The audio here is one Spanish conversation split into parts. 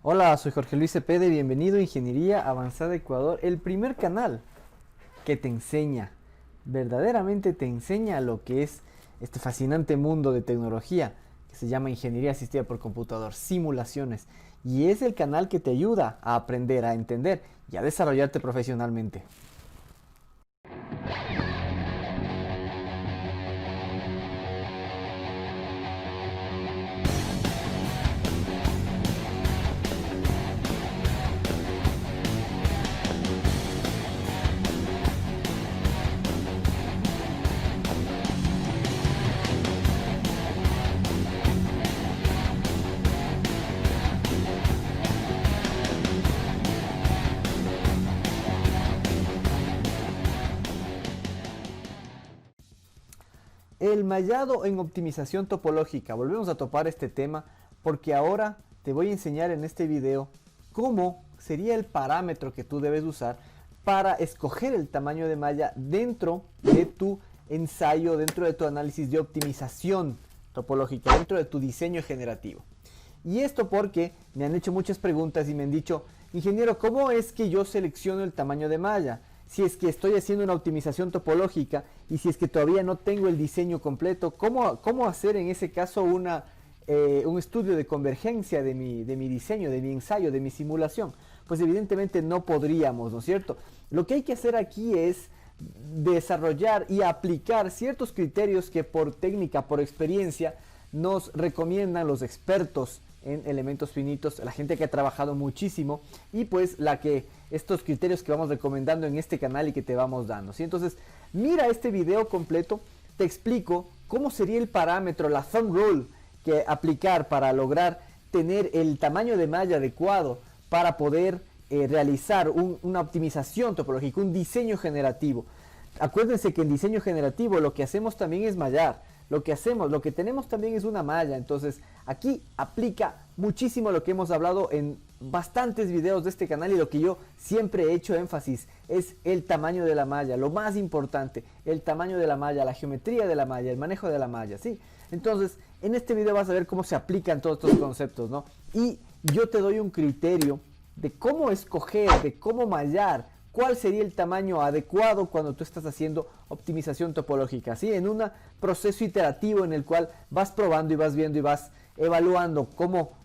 Hola, soy Jorge Luis Cepeda y bienvenido a Ingeniería Avanzada Ecuador, el primer canal que te enseña, verdaderamente te enseña lo que es este fascinante mundo de tecnología que se llama Ingeniería Asistida por Computador, simulaciones. Y es el canal que te ayuda a aprender, a entender y a desarrollarte profesionalmente. El mallado en optimización topológica. Volvemos a topar este tema porque ahora te voy a enseñar en este video cómo sería el parámetro que tú debes usar para escoger el tamaño de malla dentro de tu ensayo, dentro de tu análisis de optimización topológica, dentro de tu diseño generativo. Y esto porque me han hecho muchas preguntas y me han dicho, ingeniero, ¿cómo es que yo selecciono el tamaño de malla? Si es que estoy haciendo una optimización topológica y si es que todavía no tengo el diseño completo, ¿cómo hacer en ese caso un estudio de convergencia de mi diseño, de mi ensayo, de mi simulación? Pues evidentemente no podríamos, ¿no es cierto? Lo que hay que hacer aquí es desarrollar y aplicar ciertos criterios que por técnica, por experiencia, nos recomiendan los expertos en elementos finitos, la gente que ha trabajado muchísimo y pues estos criterios que vamos recomendando en este canal y que te vamos dando, ¿sí? Entonces mira este video completo, te explico cómo sería el parámetro, la thumb rule que aplicar para lograr tener el tamaño de malla adecuado para poder realizar una optimización topológica, un diseño generativo. Acuérdense que en diseño generativo lo que hacemos también es mallar. Lo que tenemos también es una malla. Entonces aquí aplica muchísimo lo que hemos hablado en bastantes videos de este canal y lo que yo siempre he hecho énfasis es el tamaño de la malla, lo más importante, el tamaño de la malla, la geometría de la malla, el manejo de la malla, ¿sí? Entonces en este video vas a ver cómo se aplican todos estos conceptos, ¿no? Y yo te doy un criterio de cómo escoger, de cómo mallar, cuál sería el tamaño adecuado cuando tú estás haciendo optimización topológica, ¿sí? En un proceso iterativo en el cual vas probando y vas viendo y vas evaluando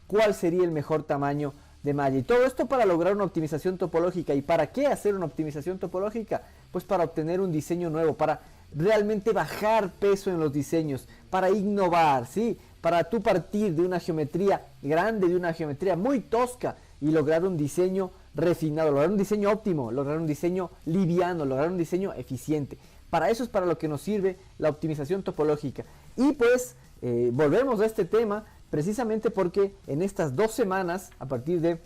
cuál sería el mejor tamaño de malla. Y todo esto para lograr una optimización topológica. ¿Y para qué hacer una optimización topológica? Pues para obtener un diseño nuevo, para realmente bajar peso en los diseños, para innovar, ¿sí? Para tú partir de una geometría grande, de una geometría muy tosca y lograr un diseño refinado, lograr un diseño óptimo, lograr un diseño liviano, lograr un diseño eficiente. Para eso es para lo que nos sirve la optimización topológica. Y pues volvemos a este tema precisamente porque en estas 2 semanas, a partir de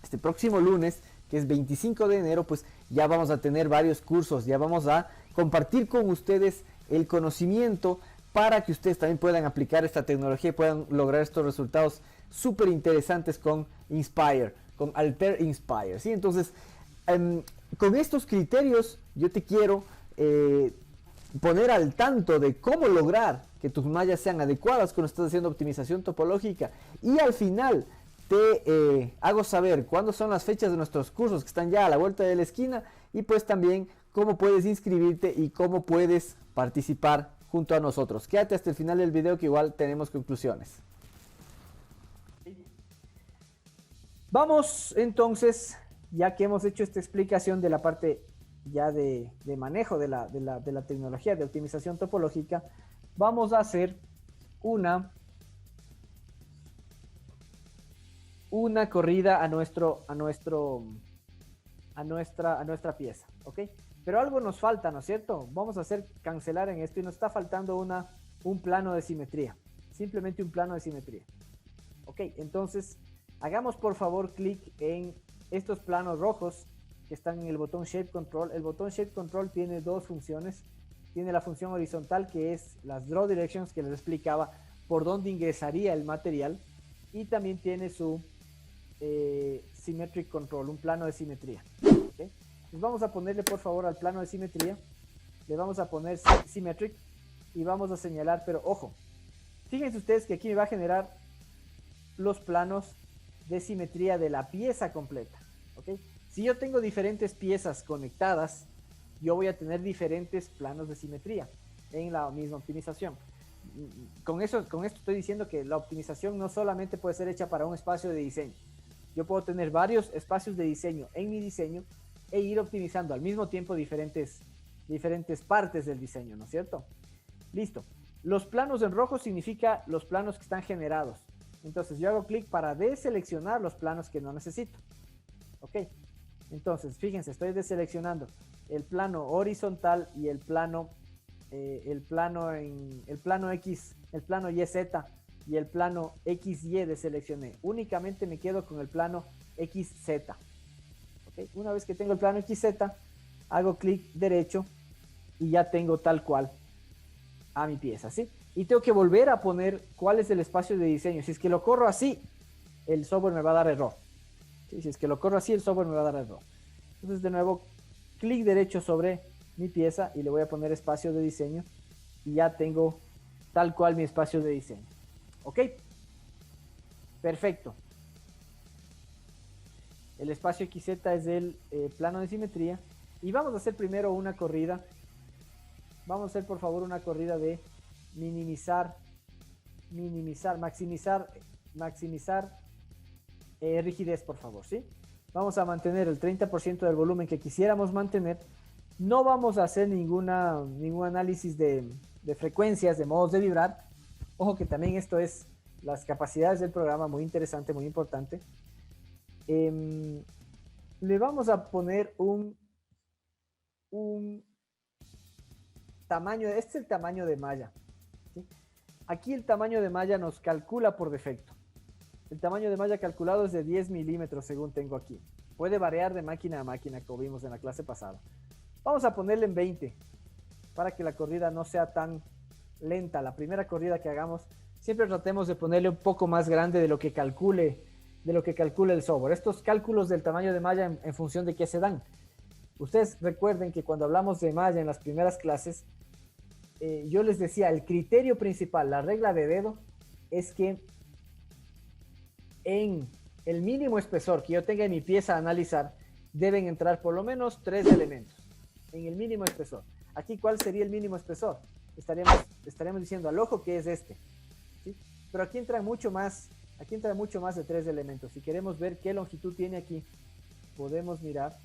este próximo lunes, que es 25 de enero, pues ya vamos a tener varios cursos, ya vamos a compartir con ustedes el conocimiento para que ustedes también puedan aplicar esta tecnología y puedan lograr estos resultados súper interesantes con Inspire, con Altair Inspire, ¿sí? Entonces, con estos criterios yo te quiero poner al tanto de cómo lograr que tus mallas sean adecuadas cuando estás haciendo optimización topológica y al final te hago saber cuándo son las fechas de nuestros cursos que están ya a la vuelta de la esquina y pues también cómo puedes inscribirte y cómo puedes participar junto a nosotros. Quédate hasta el final del video que igual tenemos conclusiones. Vamos entonces, ya que hemos hecho esta explicación de la parte ya de manejo de la tecnología de optimización topológica, vamos a hacer una corrida a nuestra pieza, ¿ok? Pero algo nos falta, ¿no es cierto? Vamos a cancelar en esto y nos está faltando un plano de simetría, simplemente un plano de simetría, ¿ok? Entonces hagamos por favor clic en estos planos rojos que están en el botón Shape Control. El botón Shape Control tiene dos funciones. Tiene la función horizontal que es las Draw Directions que les explicaba por dónde ingresaría el material. Y también tiene su Symmetric Control, un plano de simetría. ¿Okay? Pues vamos a ponerle por favor al plano de simetría. Le vamos a poner Symmetric y vamos a señalar, pero ojo. Fíjense ustedes que aquí me va a generar los planos de simetría de la pieza completa. ¿Okay? Si yo tengo diferentes piezas conectadas, yo voy a tener diferentes planos de simetría en la misma optimización. Con esto estoy diciendo que la optimización no solamente puede ser hecha para un espacio de diseño. Yo puedo tener varios espacios de diseño en mi diseño e ir optimizando al mismo tiempo diferentes partes del diseño, ¿no es cierto? Listo. Los planos en rojo significa los planos que están generados. Entonces yo hago clic para deseleccionar los planos que no necesito. Ok. Entonces, fíjense, estoy deseleccionando el plano horizontal y el plano X, el plano YZ y el plano XY deseleccioné. Únicamente me quedo con el plano XZ. ¿Okay? Una vez que tengo el plano XZ, hago clic derecho y ya tengo tal cual a mi pieza, ¿sí? Y tengo que volver a poner cuál es el espacio de diseño. Si es que lo corro así, el software me va a dar error. ¿Sí? Si es que lo corro así, el software me va a dar error. Entonces, de nuevo, clic derecho sobre mi pieza y le voy a poner espacio de diseño y ya tengo tal cual mi espacio de diseño. ¿Ok? Perfecto. El espacio XZ es el plano de simetría y vamos a hacer primero una corrida. Vamos a hacer por favor una corrida de maximizar rigidez, por favor, ¿sí? Vamos a mantener el 30% del volumen que quisiéramos mantener. No vamos a hacer ningún análisis de frecuencias, de modos de vibrar. Ojo que también esto es las capacidades del programa, muy interesante, muy importante. Le vamos a poner un tamaño, este es el tamaño de malla, ¿sí? Aquí el tamaño de malla nos calcula por defecto. El tamaño de malla calculado es de 10 milímetros según tengo aquí. Puede variar de máquina a máquina, como vimos en la clase pasada. Vamos a ponerle en 20 para que la corrida no sea tan lenta. La primera corrida que hagamos, siempre tratemos de ponerle un poco más grande de lo que calcule el software. Estos cálculos del tamaño de malla en función de qué se dan. Ustedes recuerden que cuando hablamos de malla en las primeras clases, yo les decía, el criterio principal, la regla de dedo, es que en el mínimo espesor que yo tenga en mi pieza a analizar, deben entrar por lo menos 3 elementos. En el mínimo espesor. Aquí, ¿cuál sería el mínimo espesor? Estaremos diciendo al ojo que es este, ¿sí? Pero aquí entra mucho más de 3 elementos. Si queremos ver qué longitud tiene aquí, podemos mirar.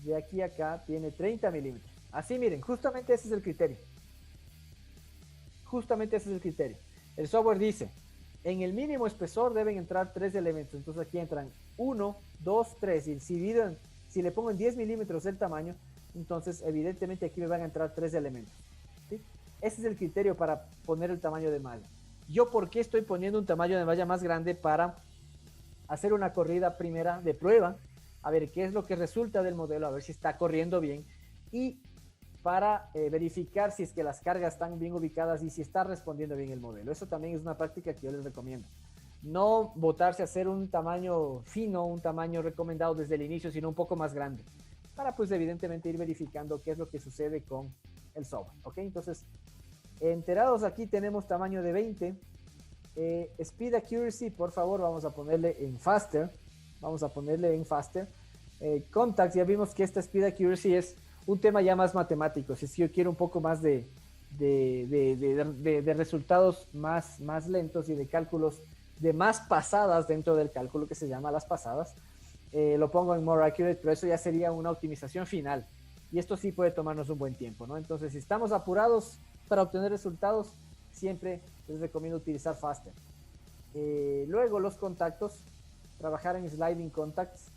De aquí a acá tiene 30 milímetros. Así miren, justamente ese es el criterio. Justamente ese es el criterio. El software dice, en el mínimo espesor deben entrar 3 elementos. Entonces aquí entran 1, 2, 3. Y si le pongo en 10 milímetros el tamaño, entonces evidentemente aquí me van a entrar 3 elementos, ¿sí? Ese es el criterio para poner el tamaño de malla. Yo, ¿por qué estoy poniendo un tamaño de malla más grande? Para hacer una corrida primera de prueba, a ver qué es lo que resulta del modelo, a ver si está corriendo bien, y para verificar si es que las cargas están bien ubicadas y si está respondiendo bien el modelo. Eso también es una práctica que yo les recomiendo. No botarse a hacer un tamaño fino, un tamaño recomendado desde el inicio, sino un poco más grande, para pues evidentemente ir verificando qué es lo que sucede con el software. ¿Ok? Entonces, enterados, aquí tenemos tamaño de 20. Speed Accuracy, por favor, vamos a ponerle en Faster. Contacts, ya vimos que esta Speed Accuracy es un tema ya más matemático. Si yo quiero un poco más de resultados más lentos y de cálculos de más pasadas dentro del cálculo que se llama las pasadas, lo pongo en More Accurate, pero eso ya sería una optimización final. Y esto sí puede tomarnos un buen tiempo, ¿no? Entonces, si estamos apurados para obtener resultados, siempre les recomiendo utilizar Faster. Luego los contactos, trabajar en Sliding Contacts,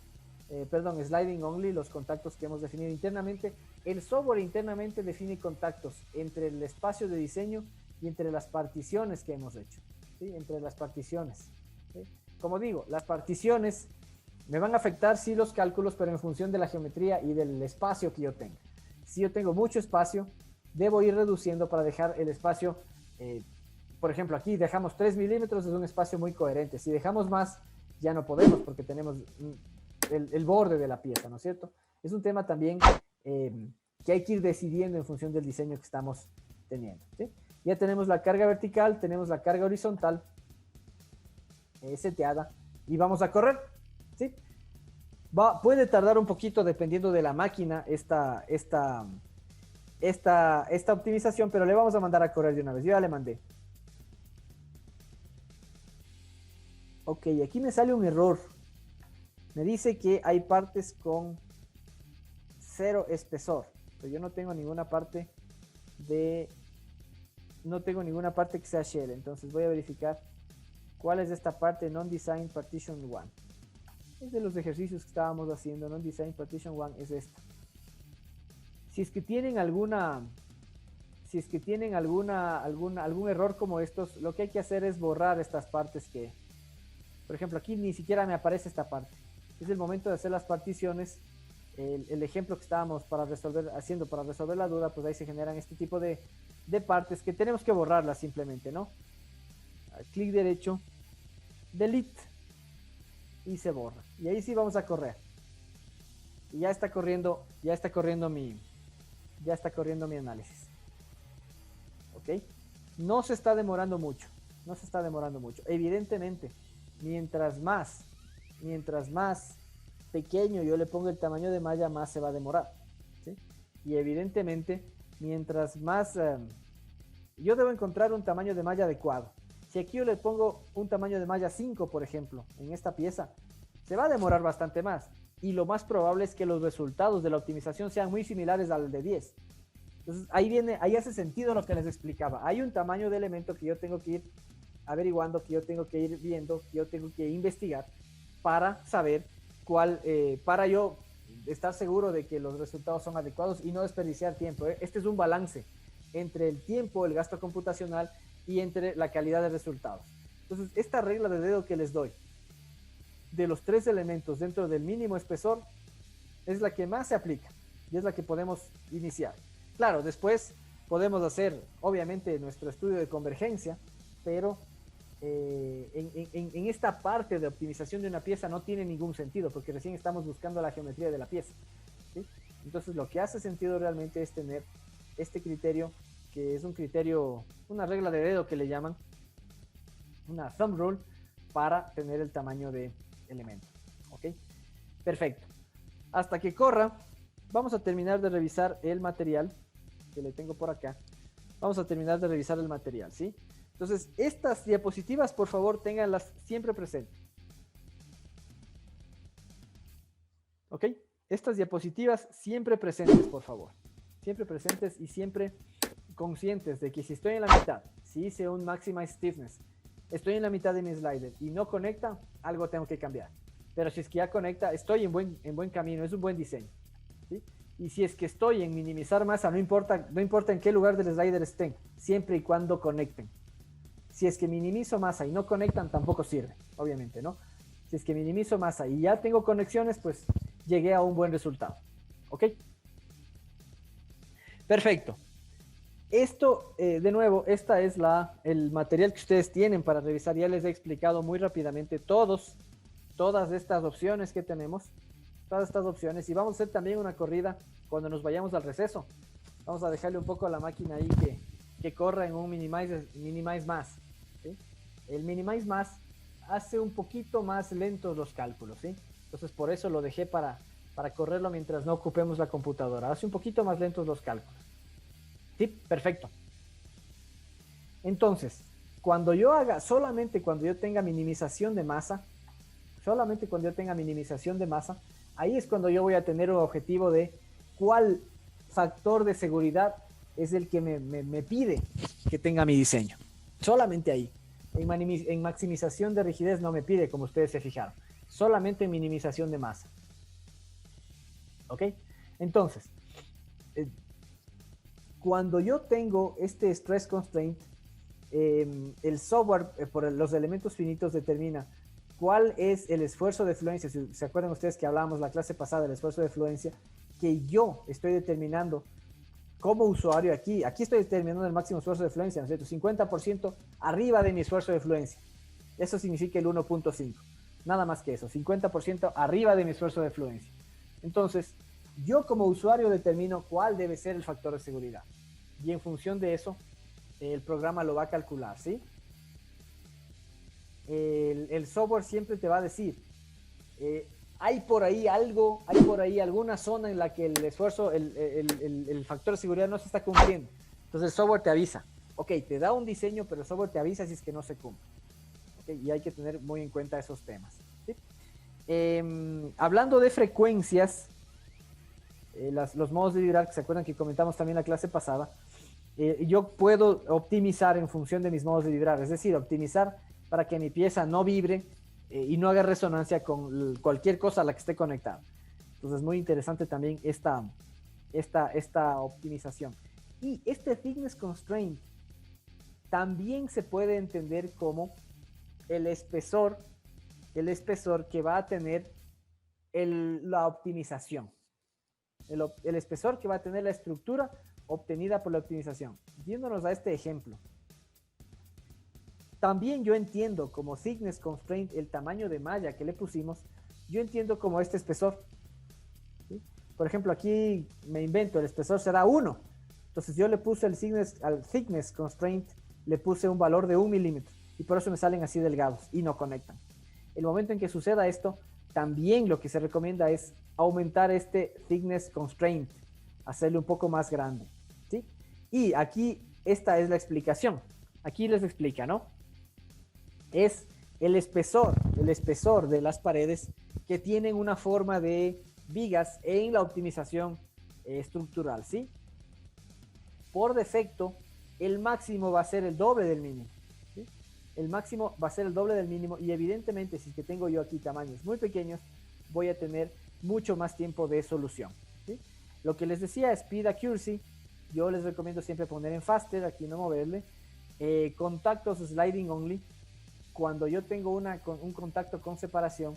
Sliding Only, los contactos que hemos definido internamente. El software internamente define contactos entre el espacio de diseño y entre las particiones que hemos hecho, ¿sí? Entre las particiones, ¿sí? Como digo, las particiones me van a afectar sí los cálculos, pero en función de la geometría y del espacio que yo tenga. Si yo tengo mucho espacio, debo ir reduciendo para dejar el espacio, por ejemplo, aquí dejamos 3 milímetros, es un espacio muy coherente. Si dejamos más, ya no podemos porque tenemos el borde de la pieza, ¿no es cierto? Es un tema también que hay que ir decidiendo en función del diseño que estamos teniendo, ¿sí? Ya tenemos la carga vertical, tenemos la carga horizontal seteada. y vamos a correr, ¿sí? Puede tardar un poquito dependiendo de la máquina esta optimización, pero le vamos a mandar a correr de una vez. Yo ya le mandé. Ok, aquí me sale un error. Me dice que hay partes con 0 espesor. Pero yo no tengo ninguna parte que sea shell. Entonces voy a verificar cuál es esta parte non-design partition 1. Es de los ejercicios que estábamos haciendo. Non-design partition 1 es esta. Si es que tienen algún error como estos, lo que hay que hacer es borrar estas partes que, por ejemplo, aquí ni siquiera me aparece esta parte. Es el momento de hacer las particiones. El ejemplo que estábamos haciendo para resolver la duda, pues ahí se generan este tipo de partes que tenemos que borrarlas simplemente, ¿no? Clic derecho, delete, y se borra. Y ahí sí vamos a correr. Y ya está corriendo mi análisis. ¿Ok? No se está demorando mucho. Evidentemente, mientras más pequeño yo le pongo el tamaño de malla, más se va a demorar, ¿sí? Y evidentemente, mientras más yo debo encontrar un tamaño de malla adecuado. Si aquí yo le pongo un tamaño de malla 5, por ejemplo, en esta pieza, se va a demorar bastante más. Y lo más probable es que los resultados de la optimización sean muy similares al de 10. Entonces ahí hace sentido lo que les explicaba. Hay un tamaño de elemento que yo tengo que ir averiguando, que yo tengo que ir viendo, que yo tengo que investigar para saber para yo estar seguro de que los resultados son adecuados y no desperdiciar tiempo. Este es un balance entre el tiempo, el gasto computacional y entre la calidad de resultados. Entonces, esta regla de dedo que les doy de los 3 elementos dentro del mínimo espesor es la que más se aplica y es la que podemos iniciar. Claro, después podemos hacer, obviamente, nuestro estudio de convergencia, pero en esta parte de optimización de una pieza no tiene ningún sentido porque recién estamos buscando la geometría de la pieza, ¿sí? Entonces lo que hace sentido realmente es tener este criterio, que es un criterio, una regla de dedo que le llaman, una thumb rule, para tener el tamaño de elemento. ¿Ok? Perfecto. Hasta que corra, vamos a terminar de revisar el material que le tengo por acá. Vamos a terminar de revisar el material, ¿sí? Entonces, estas diapositivas, por favor, ténganlas siempre presentes. ¿Ok? Estas diapositivas siempre presentes, por favor. Siempre presentes y siempre conscientes de que si estoy en la mitad, si hice un Maximize Stiffness, estoy en la mitad de mi slider y no conecta, algo tengo que cambiar. Pero si es que ya conecta, estoy en buen camino, es un buen diseño, ¿sí? Y si es que estoy en minimizar masa, no importa en qué lugar del slider estén, siempre y cuando conecten. Si es que minimizo masa y no conectan, tampoco sirve, obviamente, ¿no? Si es que minimizo masa y ya tengo conexiones, pues llegué a un buen resultado. ¿Ok? Perfecto. Esto, de nuevo, esta es el material que ustedes tienen para revisar. Ya les he explicado muy rápidamente todas estas opciones que tenemos, todas estas opciones. Y vamos a hacer también una corrida cuando nos vayamos al receso. Vamos a dejarle un poco a la máquina ahí que corra en un minimize más, ¿sí? El minimize más hace un poquito más lentos los cálculos, ¿sí? Entonces por eso lo dejé para correrlo mientras no ocupemos la computadora. Hace un poquito más lentos los cálculos. Sí, perfecto. Entonces, solamente cuando yo tenga minimización de masa, ahí es cuando yo voy a tener un objetivo de cuál factor de seguridad es el que me pide que tenga mi diseño. Solamente ahí. En maximización de rigidez no me pide, como ustedes se fijaron. Solamente en minimización de masa. ¿Ok? Entonces, cuando yo tengo este stress constraint, el software por los elementos finitos determina cuál es el esfuerzo de fluencia. Si se acuerdan ustedes que hablábamos la clase pasada del esfuerzo de fluencia, que yo estoy determinando como usuario aquí estoy determinando el máximo esfuerzo de fluencia, ¿no es cierto? 50% arriba de mi esfuerzo de fluencia. Eso significa el 1.5. Nada más que eso, 50% arriba de mi esfuerzo de fluencia. Entonces, yo como usuario determino cuál debe ser el factor de seguridad. Y en función de eso, el programa lo va a calcular, ¿sí? el software siempre te va a decir, hay por ahí algo, hay por ahí alguna zona en la que el esfuerzo, el factor de seguridad no se está cumpliendo. Entonces el software te avisa. Ok, te da un diseño, pero el software te avisa si es que no se cumple. Okay, y hay que tener muy en cuenta esos temas. ¿Sí? Hablando de frecuencias, los modos de vibrar, que se acuerdan que comentamos también la clase pasada, yo puedo optimizar en función de mis modos de vibrar, es decir, optimizar para que mi pieza no vibre y no haga resonancia con cualquier cosa a la que esté conectada. Entonces, muy interesante también esta optimización. Y este thickness constraint también se puede entender como el espesor que va a tener la optimización. El espesor que va a tener la estructura obtenida por la optimización. Viéndonos a este ejemplo. También yo entiendo como thickness constraint el tamaño de malla que le pusimos, yo entiendo como este espesor. ¿Sí? Por ejemplo, aquí me invento, el espesor será 1. Entonces yo le puse al thickness constraint, le puse un valor de 1 milímetro. Y por eso me salen así delgados y no conectan. El momento en que suceda esto, también lo que se recomienda es aumentar este thickness constraint, hacerle un poco más grande. ¿Sí? Y aquí esta es la explicación. Aquí les explica, ¿no? Es el espesor de las paredes que tienen una forma de vigas en la optimización estructural, ¿sí? Por defecto, el máximo va a ser el doble del mínimo. ¿Sí? El máximo va a ser el doble del mínimo y evidentemente si es que tengo yo aquí tamaños muy pequeños, voy a tener mucho más tiempo de solución. ¿Sí? Lo que les decía, Speed Accuracy, yo les recomiendo siempre poner en Faster, aquí no moverle. Contactos Sliding Only, cuando yo tengo un contacto con separación,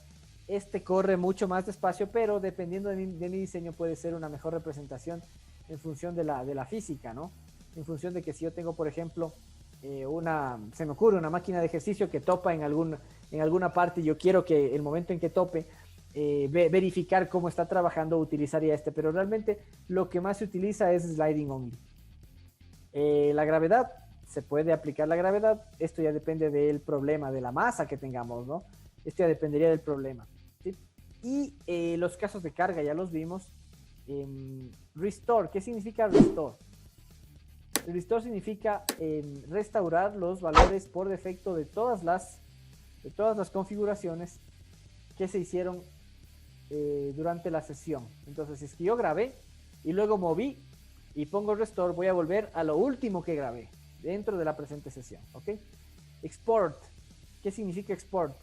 este corre mucho más despacio, pero dependiendo de mi diseño puede ser una mejor representación en función de la física, ¿no? En función de que si yo tengo, por ejemplo, se me ocurre una máquina de ejercicio que topa en alguna parte y yo quiero que el momento en que tope, verificar cómo está trabajando, utilizaría pero realmente lo que más se utiliza es Sliding Only. La gravedad, se puede aplicar la gravedad, esto ya depende del problema, de la masa que tengamos, ¿no? Esto ya dependería del problema, ¿sí? Y los casos de carga ya los vimos. Restore, ¿qué significa restore? Restore significa restaurar los valores por defecto de todas las configuraciones que se hicieron durante la sesión. Entonces, si es que yo grabé y luego moví y pongo restore, voy a volver a lo último que grabé dentro de la presente sesión, ¿ok? Export, ¿qué significa export?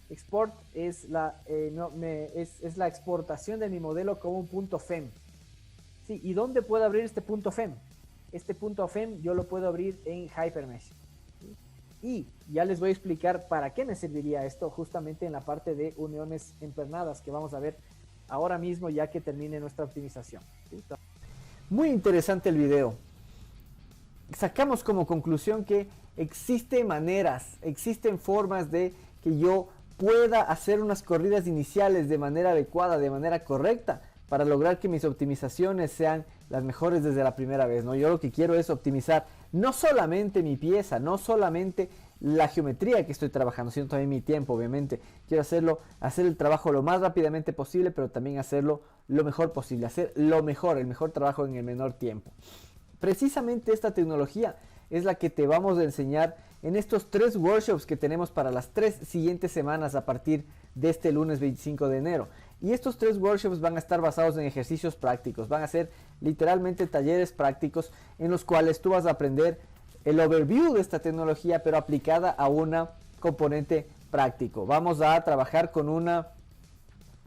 Export es la exportación de mi modelo como un punto FEM. Sí, ¿y dónde puedo abrir este punto FEM? Este punto FEM yo lo puedo abrir en Hypermesh. ¿Sí? Y ya les voy a explicar para qué me serviría esto justamente en la parte de uniones empernadas que vamos a ver ahora mismo ya que termine nuestra optimización. ¿Sí? Muy interesante el video. Sacamos como conclusión que existen formas de que yo pueda hacer unas corridas iniciales de manera adecuada, de manera correcta, para lograr que mis optimizaciones sean las mejores desde la primera vez, ¿no? Yo lo que quiero es optimizar no solamente mi pieza, no solamente la geometría que estoy trabajando, sino también mi tiempo, obviamente. Quiero hacer el trabajo lo más rápidamente posible, pero también hacerlo lo mejor posible, hacer el mejor trabajo en el menor tiempo. Precisamente esta tecnología es la que te vamos a enseñar en estos 3 workshops que tenemos para las 3 siguientes semanas a partir de este lunes 25 de enero. Y estos 3 workshops van a estar basados en ejercicios prácticos, van a ser literalmente talleres prácticos en los cuales tú vas a aprender el overview de esta tecnología, pero aplicada a un componente práctico. Vamos a trabajar con una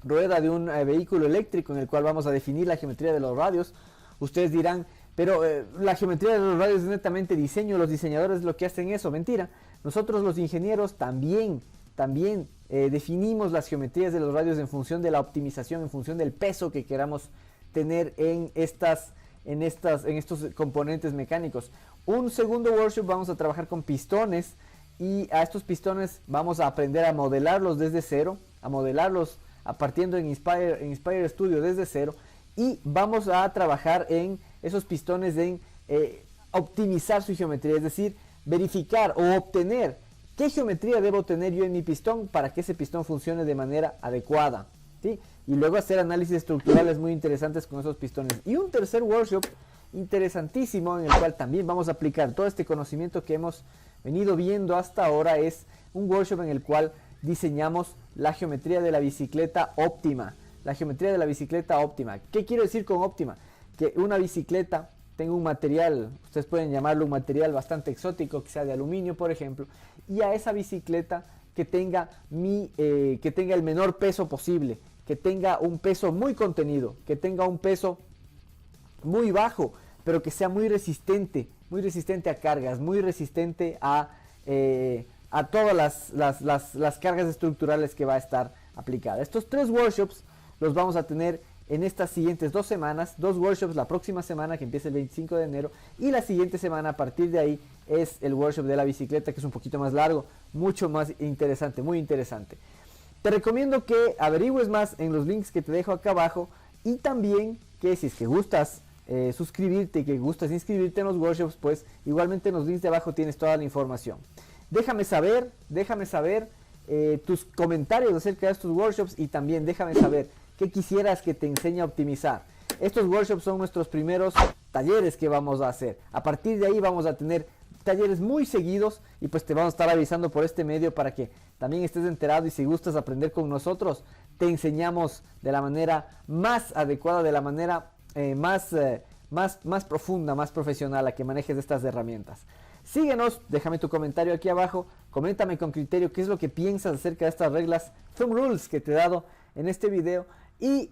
rueda de un vehículo eléctrico en el cual vamos a definir la geometría de los radios. Ustedes dirán, pero la geometría de los radios es netamente diseño, los diseñadores lo que hacen eso. Mentira, nosotros los ingenieros también definimos las geometrías de los radios en función de la optimización, en función del peso que queramos tener en estos componentes mecánicos. Un segundo workshop vamos a trabajar con pistones y a estos pistones vamos a aprender a modelarlos desde cero, a modelarlos partiendo en Inspire Studio desde cero, y vamos a trabajar en esos pistones en optimizar su geometría, es decir, verificar o obtener ¿Qué geometría debo tener yo en mi pistón para que ese pistón funcione de manera adecuada? ¿Sí? Y luego hacer análisis estructurales muy interesantes con esos pistones. Y un tercer workshop interesantísimo en el cual también vamos a aplicar todo este conocimiento que hemos venido viendo hasta ahora, es un workshop en el cual diseñamos la geometría de la bicicleta óptima. La geometría de la bicicleta óptima. ¿Qué quiero decir con óptima? Que una bicicleta tenga un material, ustedes pueden llamarlo un material bastante exótico, que sea de aluminio, por ejemplo, y a esa bicicleta que tenga el menor peso posible, que tenga un peso muy contenido, que tenga un peso muy bajo, pero que sea muy resistente a cargas, muy resistente a todas las cargas estructurales que va a estar aplicada. Estos 3 workshops los vamos a tener en estas siguientes 2 semanas, 2 workshops la próxima semana que empieza el 25 de enero y la siguiente semana a partir de ahí es el workshop de la bicicleta, que es un poquito más largo, mucho más interesante, muy interesante. Te recomiendo que averigües más en los links que te dejo acá abajo y también que si es que gustas suscribirte y que gustas inscribirte en los workshops, pues igualmente en los links de abajo tienes toda la información. Déjame saber tus comentarios acerca de estos workshops y también déjame saber qué quisieras que te enseñe a optimizar. Estos workshops son nuestros primeros talleres que vamos a hacer. A partir de ahí vamos a tener talleres muy seguidos y pues te vamos a estar avisando por este medio para que también estés enterado, y si gustas aprender con nosotros, te enseñamos de la manera más adecuada, de la manera más profunda, más profesional, a que manejes estas herramientas. Síguenos, déjame tu comentario aquí abajo, coméntame con criterio qué es lo que piensas acerca de estas reglas, thumb rules que te he dado en este video, y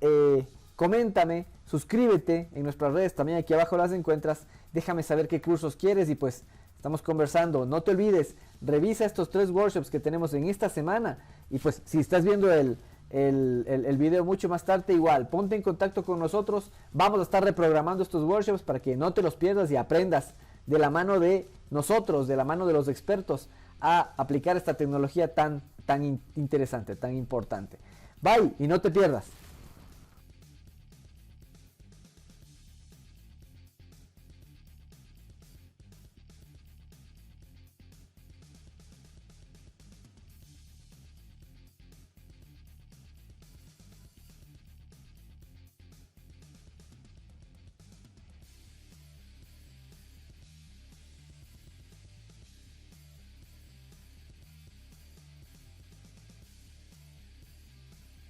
coméntame, suscríbete en nuestras redes, también aquí abajo las encuentras, déjame saber qué cursos quieres y pues estamos conversando. No te olvides, revisa estos 3 workshops que tenemos en esta semana y pues si estás viendo el video mucho más tarde, igual, ponte en contacto con nosotros, vamos a estar reprogramando estos workshops para que no te los pierdas y aprendas de la mano de nosotros, de la mano de los expertos, a aplicar esta tecnología tan interesante, tan importante. Bye y no te pierdas.